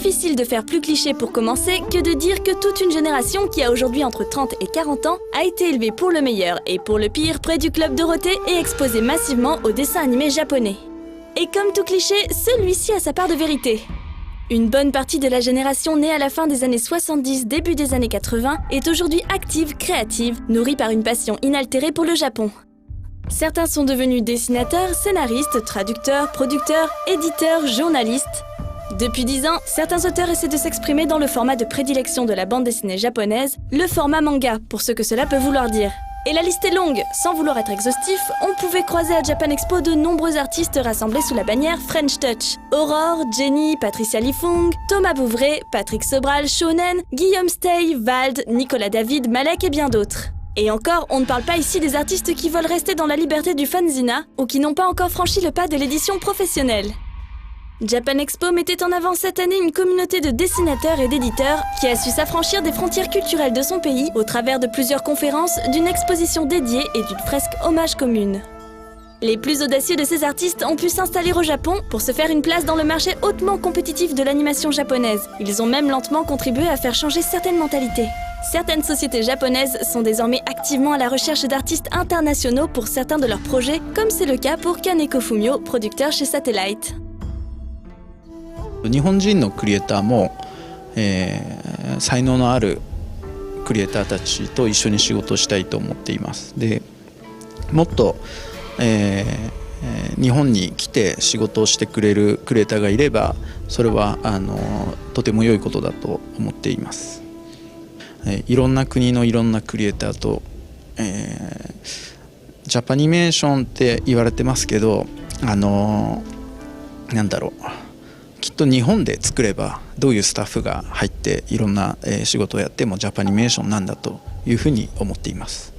Difficile de faire plus cliché pour commencer que de dire que toute une génération qui a aujourd'hui entre 30 et 40 ans a été élevée pour le meilleur et pour le pire près du Club Dorothée et exposée massivement aux dessins animés japonais. Et comme tout cliché, celui-ci a sa part de vérité. Une bonne partie de la génération née à la fin des années 70, début des années 80 est aujourd'hui active, créative, nourrie par une passion inaltérée pour le Japon. Certains sont devenus dessinateurs, scénaristes, traducteurs, producteurs, éditeurs, journalistes. Depuis 10 ans, certains auteurs essaient de s'exprimer dans le format de prédilection de la bande dessinée japonaise, le format manga, pour ce que cela peut vouloir dire. Et la liste est longue. Sans vouloir être exhaustif, on pouvait croiser à Japan Expo de nombreux artistes rassemblés sous la bannière French Touch. Aurore, Jenny, Patricia Lifung, Thomas Bouvray, Patrick Sobral, Shonen, Guillaume Stey, Vald, Nicolas David, Malek et bien d'autres. Et encore, on ne parle pas ici des artistes qui veulent rester dans la liberté du fanzina ou qui n'ont pas encore franchi le pas de l'édition professionnelle. Japan Expo mettait en avant cette année une communauté de dessinateurs et d'éditeurs qui a su s'affranchir des frontières culturelles de son pays au travers de plusieurs conférences, d'une exposition dédiée et d'une fresque hommage commune. Les plus audacieux de ces artistes ont pu s'installer au Japon pour se faire une place dans le marché hautement compétitif de l'animation japonaise. Ils ont même lentement contribué à faire changer certaines mentalités. Certaines sociétés japonaises sont désormais activement à la recherche d'artistes internationaux pour certains de leurs projets, comme c'est le cas pour Kaneko Fumio, producteur chez Satellite. 日本人のクリエイターも、才能のあるクリエイターたちと一緒に仕事をしたいと思っています。でもっと、日本に来て仕事をしてくれるクリエイターがいればそれはとても良いことだと思っています。いろんな国のいろんなクリエイターと、ジャパニメーションって言われてますけどなんだろうきっと日本で作ればどういうスタッフが入っていろんな仕事をやってもジャパニメーションなんだというふうに思っています。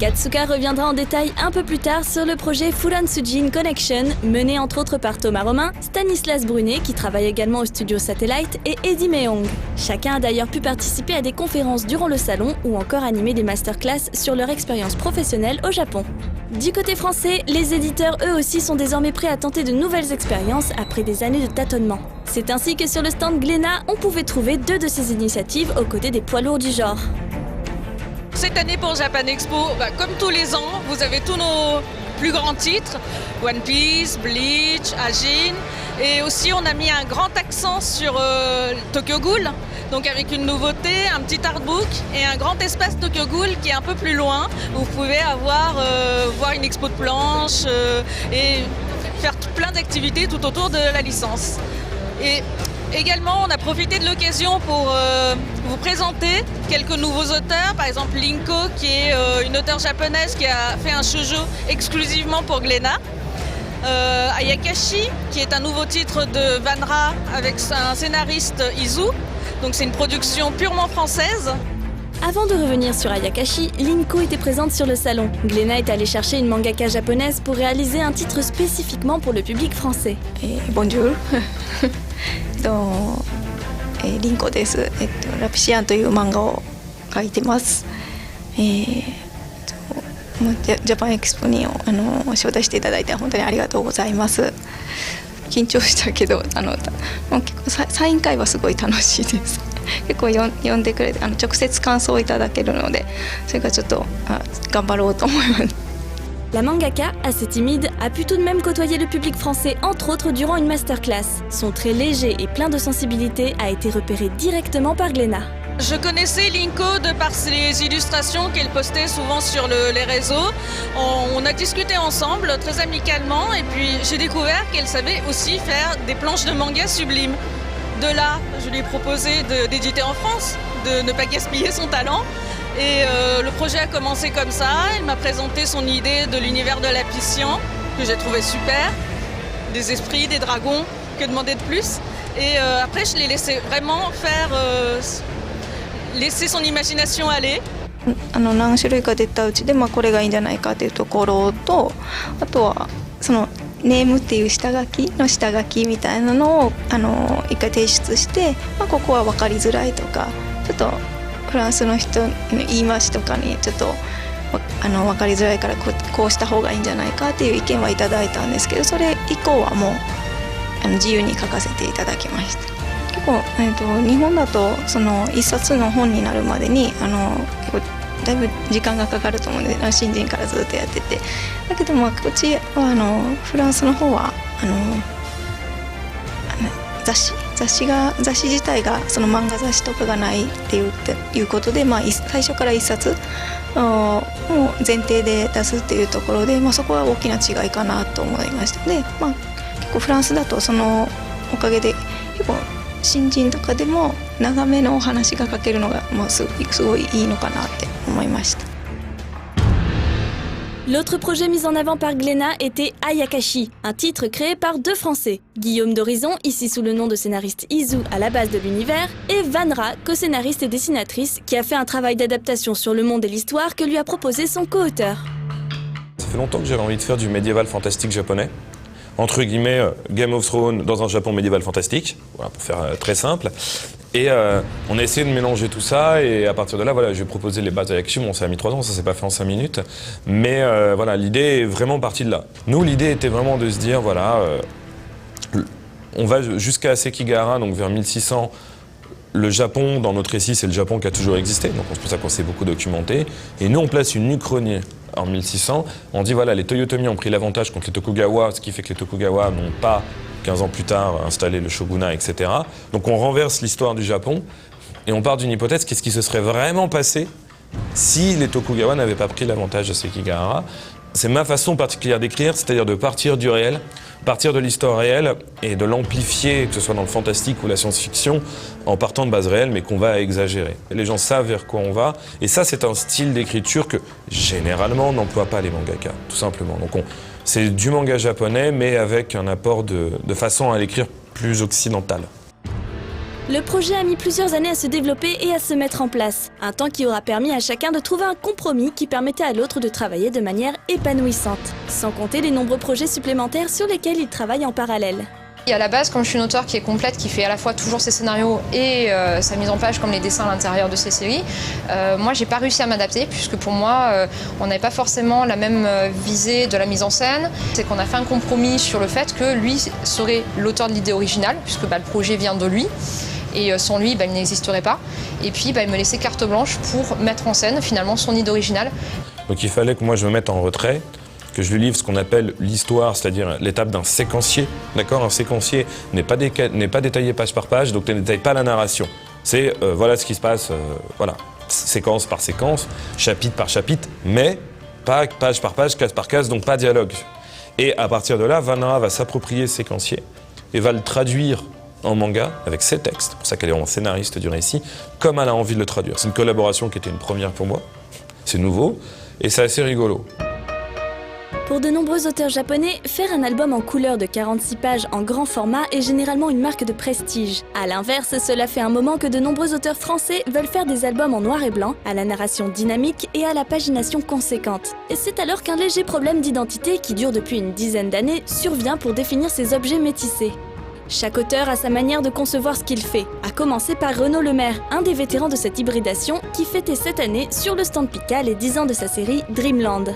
Katsuka reviendra en détail un peu plus tard sur le projet Furan Sujin Connection, mené entre autres par Thomas Romain, Stanislas Brunet qui travaille également au studio Satellite et Eddie Meong. Chacun a d'ailleurs pu participer à des conférences durant le salon ou encore animer des masterclass sur leur expérience professionnelle au Japon. Du côté français, les éditeurs eux aussi sont désormais prêts à tenter de nouvelles expériences après des années de tâtonnement. C'est ainsi que sur le stand Glénat, on pouvait trouver deux de ces initiatives aux côtés des poids lourds du genre. Cette année pour Japan Expo, comme tous les ans, vous avez tous nos plus grands titres, One Piece, Bleach, Ajin, et aussi on a mis un grand accent sur Tokyo Ghoul, donc avec une nouveauté, un petit artbook et un grand espace Tokyo Ghoul qui est un peu plus loin, où vous pouvez voir une expo de planches et faire plein d'activités tout autour de la licence. Et également, on a profité de l'occasion pour vous présenter quelques nouveaux auteurs, par exemple Linko, qui est une auteure japonaise qui a fait un shoujo exclusivement pour Glénat. Ayakashi, qui est un nouveau titre de Vanra avec un scénariste Izu, donc c'est une production purement française. Avant de revenir sur Ayakashi, Linko était présente sur le salon. Glénat est allée chercher une mangaka japonaise pour réaliser un titre spécifiquement pour le public français. Bonjour. リンコです。ラピシアンという漫画を描いてます。ジャパンエキスポに招待していただいて本当にありがとうございます。緊張したけど結構サイン会はすごい楽しいです。結構呼んでくれて直接感想をいただけるのでそれからちょっと頑張ろうと思います。La mangaka, assez timide, a pu tout de même côtoyer le public français, entre autres durant une masterclass. Son trait léger et plein de sensibilité a été repéré directement par Glénat. Je connaissais Linko de par ses illustrations qu'elle postait souvent sur les réseaux. On a discuté ensemble très amicalement et puis j'ai découvert qu'elle savait aussi faire des planches de manga sublimes. De là, je lui ai proposé d'éditer en France, de ne pas gaspiller son talent. Et le projet a commencé comme ça, elle m'a présenté son idée de l'univers de Lapician, que j'ai trouvé super, des esprits, des dragons, que demander de plus. Et après je l'ai laissé vraiment laisser son imagination aller. 何種類か出たうちで、これがいいんじゃないかというところと、あとはそのネームっていう下書きみたいなのを一回提出して、ここは分かりづらいとかちょっとフランスの人の言い回しとかにちょっと分かりづらいからこうした方がいいんじゃないかっていう意見はいただいたんですけど、それ以降はもう自由に書かせていただきました。結構、日本だとその一冊の本になるまでに結構だいぶ時間がかかると思うので、新人からずっとやってて、だけどこっちはフランスの方は雑誌自体がその漫画雑誌とかがないっていうことで、最初から一冊を前提で出すっていうところで、そこは大きな違いかなと思いました。で、結構フランスだとそのおかげで結構新人とかでも長めのお話が書けるのがすごいいいのかなって思いました。L'autre projet mis en avant par Glénat était Ayakashi, un titre créé par deux Français. Guillaume d'Horizon, ici sous le nom de scénariste Izu à la base de l'univers, et Vanra, co-scénariste et dessinatrice, qui a fait un travail d'adaptation sur le monde et l'histoire que lui a proposé son co-auteur. Ça fait longtemps que j'avais envie de faire du médiéval fantastique japonais. Entre guillemets, Game of Thrones dans un Japon médiéval fantastique, voilà, pour faire très simple. Et on a essayé de mélanger tout ça, et à partir de là, voilà, j'ai proposé les bases avec Ayakashi. Bon, ça a mis 3 ans, ça s'est pas fait en 5 minutes. Mais voilà, l'idée est vraiment partie de là. Nous, l'idée était vraiment de se dire, voilà, on va jusqu'à Sekigahara, donc vers 1600. Le Japon, dans notre récit, c'est le Japon qui a toujours existé, donc c'est pour ça qu'on s'est beaucoup documenté. Et nous, on place une uchronie en 1600. On dit, voilà, les Toyotomi ont pris l'avantage contre les Tokugawa, ce qui fait que les Tokugawa n'ont pas, 15 ans plus tard, installé le shogunat, etc. Donc on renverse l'histoire du Japon, et on part d'une hypothèse, qu'est-ce qui se serait vraiment passé si les Tokugawa n'avaient pas pris l'avantage de Sekigahara. C'est ma façon particulière d'écrire, c'est-à-dire de partir du réel, partir de l'histoire réelle et de l'amplifier, que ce soit dans le fantastique ou la science-fiction, en partant de bases réelles, mais qu'on va exagérer. Les gens savent vers quoi on va, et ça, c'est un style d'écriture que, généralement, n'emploient pas les mangaka, tout simplement. Donc c'est du manga japonais, mais avec un apport de façon à l'écrire plus occidentale. Le projet a mis plusieurs années à se développer et à se mettre en place, un temps qui aura permis à chacun de trouver un compromis qui permettait à l'autre de travailler de manière épanouissante, sans compter les nombreux projets supplémentaires sur lesquels il travaille en parallèle. Et à la base, comme je suis une auteure qui est complète, qui fait à la fois toujours ses scénarios et sa mise en page comme les dessins à l'intérieur de ses séries, moi j'ai pas réussi à m'adapter, puisque pour moi on n'avait pas forcément la même visée de la mise en scène. C'est qu'on a fait un compromis sur le fait que lui serait l'auteur de l'idée originale, puisque le projet vient de lui. Et sans lui, il n'existerait pas. Et puis, il me laissait carte blanche pour mettre en scène, finalement, son idée originale. Donc il fallait que moi, je me mette en retrait, que je lui livre ce qu'on appelle l'histoire, c'est-à-dire l'étape d'un séquencier. D'accord ? Un séquencier n'est pas détaillé page par page, donc ne détaille pas la narration. C'est voilà ce qui se passe, voilà, séquence par séquence, chapitre par chapitre, mais pas page par page, case par case, donc pas dialogue. Et à partir de là, Vanra va s'approprier ce séquencier et va le traduire en manga avec ses textes, c'est pour ça qu'elle est en scénariste du récit, comme elle a envie de le traduire. C'est une collaboration qui était une première pour moi, c'est nouveau et c'est assez rigolo. Pour de nombreux auteurs japonais, faire un album en couleur de 46 pages en grand format est généralement une marque de prestige. A l'inverse, cela fait un moment que de nombreux auteurs français veulent faire des albums en noir et blanc, à la narration dynamique et à la pagination conséquente. Et c'est alors qu'un léger problème d'identité qui dure depuis une dizaine d'années survient pour définir ces objets métissés. Chaque auteur a sa manière de concevoir ce qu'il fait, à commencer par Renaud Lemaire, un des vétérans de cette hybridation qui fêtait cette année sur le stand Pika les 10 ans de sa série Dreamland.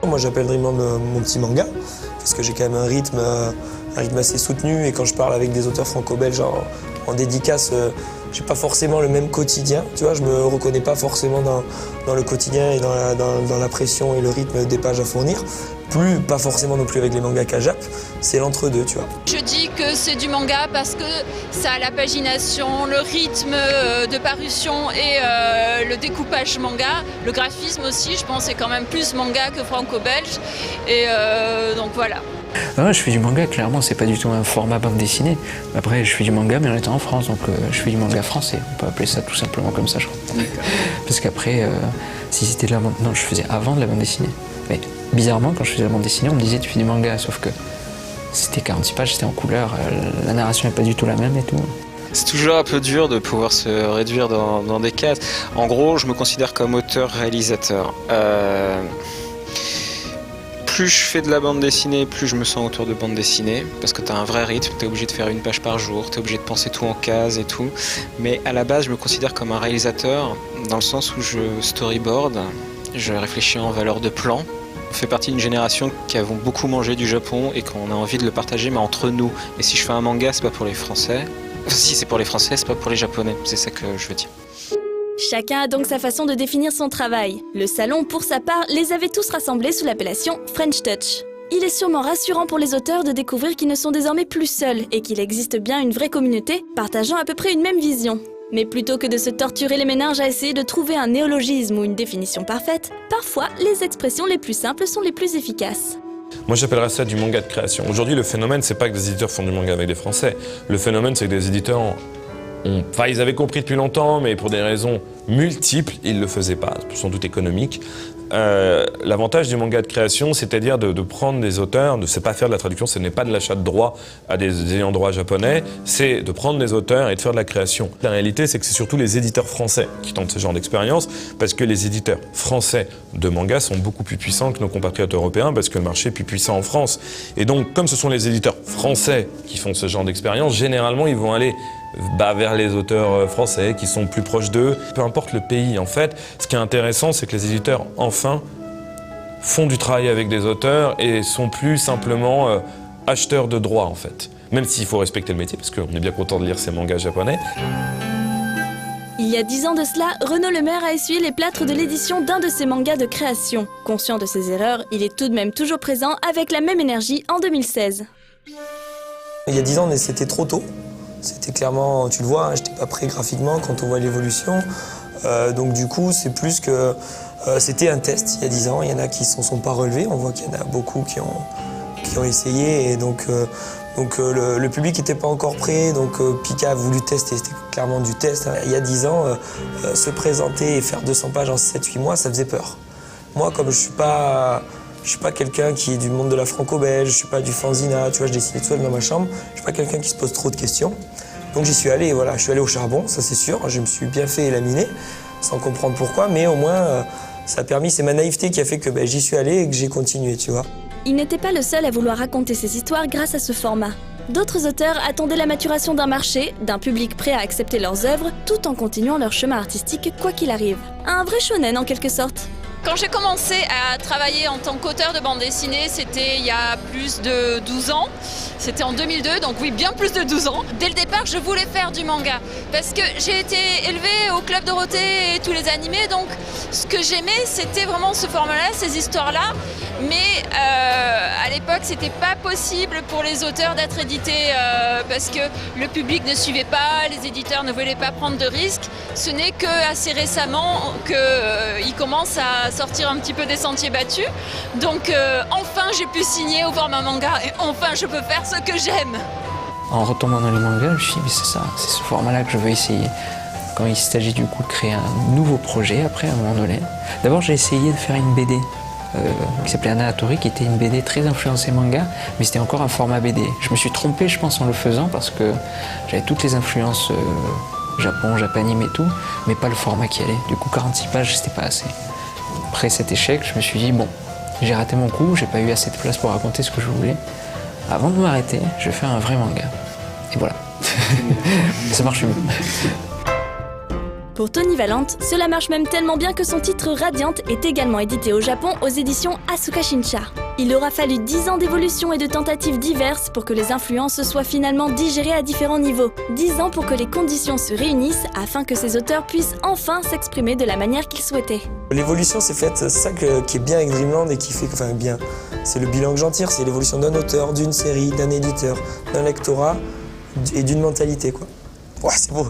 Moi j'appelle Dreamland mon petit manga, parce que j'ai quand même un rythme assez soutenu, et quand je parle avec des auteurs franco-belges en dédicace, j'ai pas forcément le même quotidien, tu vois, je me reconnais pas forcément dans le quotidien et dans la pression et le rythme des pages à fournir. Pas forcément non plus avec les mangaka jap, c'est l'entre-deux, tu vois. Je dis que c'est du manga parce que ça a la pagination, le rythme de parution et le découpage manga. Le graphisme aussi, je pense, c'est quand même plus manga que franco-belge. Et donc voilà. Non, je fais du manga, clairement, c'est pas du tout un format bande dessinée. Après, je fais du manga, mais en étant en France, donc je fais du manga français. On peut appeler ça tout simplement comme ça, je crois. Parce qu'après, si c'était de la bande... Non, je faisais avant de la bande dessinée. Mais bizarrement, quand je faisais la bande dessinée, on me disait tu fais du manga, sauf que c'était 46 pages, c'était en couleur, la narration n'est pas du tout la même et tout. C'est toujours un peu dur de pouvoir se réduire dans des cases. En gros, je me considère comme auteur-réalisateur. Plus je fais de la bande dessinée, plus je me sens auteur de bande dessinée, parce que tu as un vrai rythme, tu es obligé de faire une page par jour, tu es obligé de penser tout en cases et tout. Mais à la base, je me considère comme un réalisateur, dans le sens où je storyboard, je réfléchis en valeur de plan, On fait partie d'une génération qui avons beaucoup mangé du Japon et qu'on a envie de le partager, mais entre nous. Et si je fais un manga, c'est pas pour les Français. Si c'est pour les Français, c'est pas pour les Japonais. C'est ça que je veux dire. Chacun a donc sa façon de définir son travail. Le salon, pour sa part, les avait tous rassemblés sous l'appellation French Touch. Il est sûrement rassurant pour les auteurs de découvrir qu'ils ne sont désormais plus seuls et qu'il existe bien une vraie communauté partageant à peu près une même vision. Mais plutôt que de se torturer les méninges à essayer de trouver un néologisme ou une définition parfaite, parfois les expressions les plus simples sont les plus efficaces. Moi j'appellerais ça du manga de création. Aujourd'hui le phénomène c'est pas que des éditeurs font du manga avec des Français. Le phénomène c'est que des éditeurs ils avaient compris depuis longtemps, mais pour des raisons multiples, ils ne le faisaient pas, sans doute économiques. L'avantage du manga de création, c'est-à-dire de prendre des auteurs, de ne pas faire de la traduction, ce n'est pas de l'achat de droits à des ayants droit japonais, c'est de prendre des auteurs et de faire de la création. La réalité, c'est que c'est surtout les éditeurs français qui tentent ce genre d'expérience, parce que les éditeurs français de manga sont beaucoup plus puissants que nos compatriotes européens, parce que le marché est plus puissant en France. Et donc, comme ce sont les éditeurs français qui font ce genre d'expérience, généralement, ils vont aller vers les auteurs français qui sont plus proches d'eux. Peu importe le pays, en fait, ce qui est intéressant, c'est que les éditeurs, enfin, font du travail avec des auteurs et sont plus simplement acheteurs de droits, en fait. Même s'il faut respecter le métier, parce qu'on est bien content de lire ces mangas japonais. Il y a 10 ans de cela, Renaud Lemaire a essuyé les plâtres de l'édition d'un de ses mangas de création. Conscient de ses erreurs, il est tout de même toujours présent avec la même énergie en 2016. Il y a 10 ans, c'était trop tôt. C'était clairement, tu le vois, hein, j'étais pas prêt graphiquement quand on voit l'évolution. Donc du coup, c'est plus que... c'était un test il y a 10 ans, il y en a qui ne s'en sont pas relevés, on voit qu'il y en a beaucoup qui ont essayé. Et donc le public n'était pas encore prêt, donc Pika a voulu tester, c'était clairement du test. Il y a 10 ans, se présenter et faire 200 pages en 7-8 mois, ça faisait peur. Moi, comme je suis pas quelqu'un qui est du monde de la franco-belge, je suis pas du fanzina, tu vois, je dessinais tout seul dans ma chambre, je suis pas quelqu'un qui se pose trop de questions. Donc j'y suis allé, voilà, je suis allé au charbon, ça c'est sûr, je me suis bien fait laminer, sans comprendre pourquoi, mais au moins ça a permis, c'est ma naïveté qui a fait que j'y suis allé et que j'ai continué, tu vois. Il n'était pas le seul à vouloir raconter ses histoires grâce à ce format. D'autres auteurs attendaient la maturation d'un marché, d'un public prêt à accepter leurs œuvres, tout en continuant leur chemin artistique quoi qu'il arrive. Un vrai shonen en quelque sorte. Quand j'ai commencé à travailler en tant qu'auteur de bande dessinée, c'était il y a plus de 12 ans. C'était en 2002, donc oui, bien plus de 12 ans. Dès le départ, je voulais faire du manga. Parce que j'ai été élevée au Club Dorothée et tous les animés, donc ce que j'aimais, c'était vraiment ce format-là, ces histoires-là. Mais à l'époque, c'était pas possible pour les auteurs d'être édités parce que le public ne suivait pas, les éditeurs ne voulaient pas prendre de risques. Ce n'est qu'assez récemment qu'ils commencent à sortir un petit peu des sentiers battus. Donc enfin, j'ai pu signer au format manga et enfin, je peux faire ce que j'aime. En retombant dans les mangas, je me suis dit, mais c'est ça, c'est ce format-là que je veux essayer. Quand il s'agit du coup de créer un nouveau projet, après, à un moment donné, d'abord j'ai essayé de faire une BD qui s'appelait Anatori, qui était une BD très influencée manga, mais c'était encore un format BD. Je me suis trompé, je pense, en le faisant, parce que j'avais toutes les influences Japon, Japanime et tout, mais pas le format qui allait. Du coup, 46 pages, c'était pas assez. Après cet échec, je me suis dit, bon, j'ai raté mon coup, j'ai pas eu assez de place pour raconter ce que je voulais. Avant de m'arrêter, je vais faire un vrai manga. Et voilà. Ça marche mieux. Pour Tony Valente, cela marche même tellement bien que son titre Radiante est également édité au Japon aux éditions Asuka Shinsha. Il aura fallu 10 ans d'évolution et de tentatives diverses pour que les influences soient finalement digérées à différents niveaux. 10 ans pour que les conditions se réunissent afin que ces auteurs puissent enfin s'exprimer de la manière qu'ils souhaitaient. L'évolution s'est faite, c'est ça qui est bien avec Dreamland et qui fait, enfin bien, c'est le bilan que j'en tire, c'est l'évolution d'un auteur, d'une série, d'un éditeur, d'un lectorat et d'une mentalité, quoi. Ouais, c'est beau.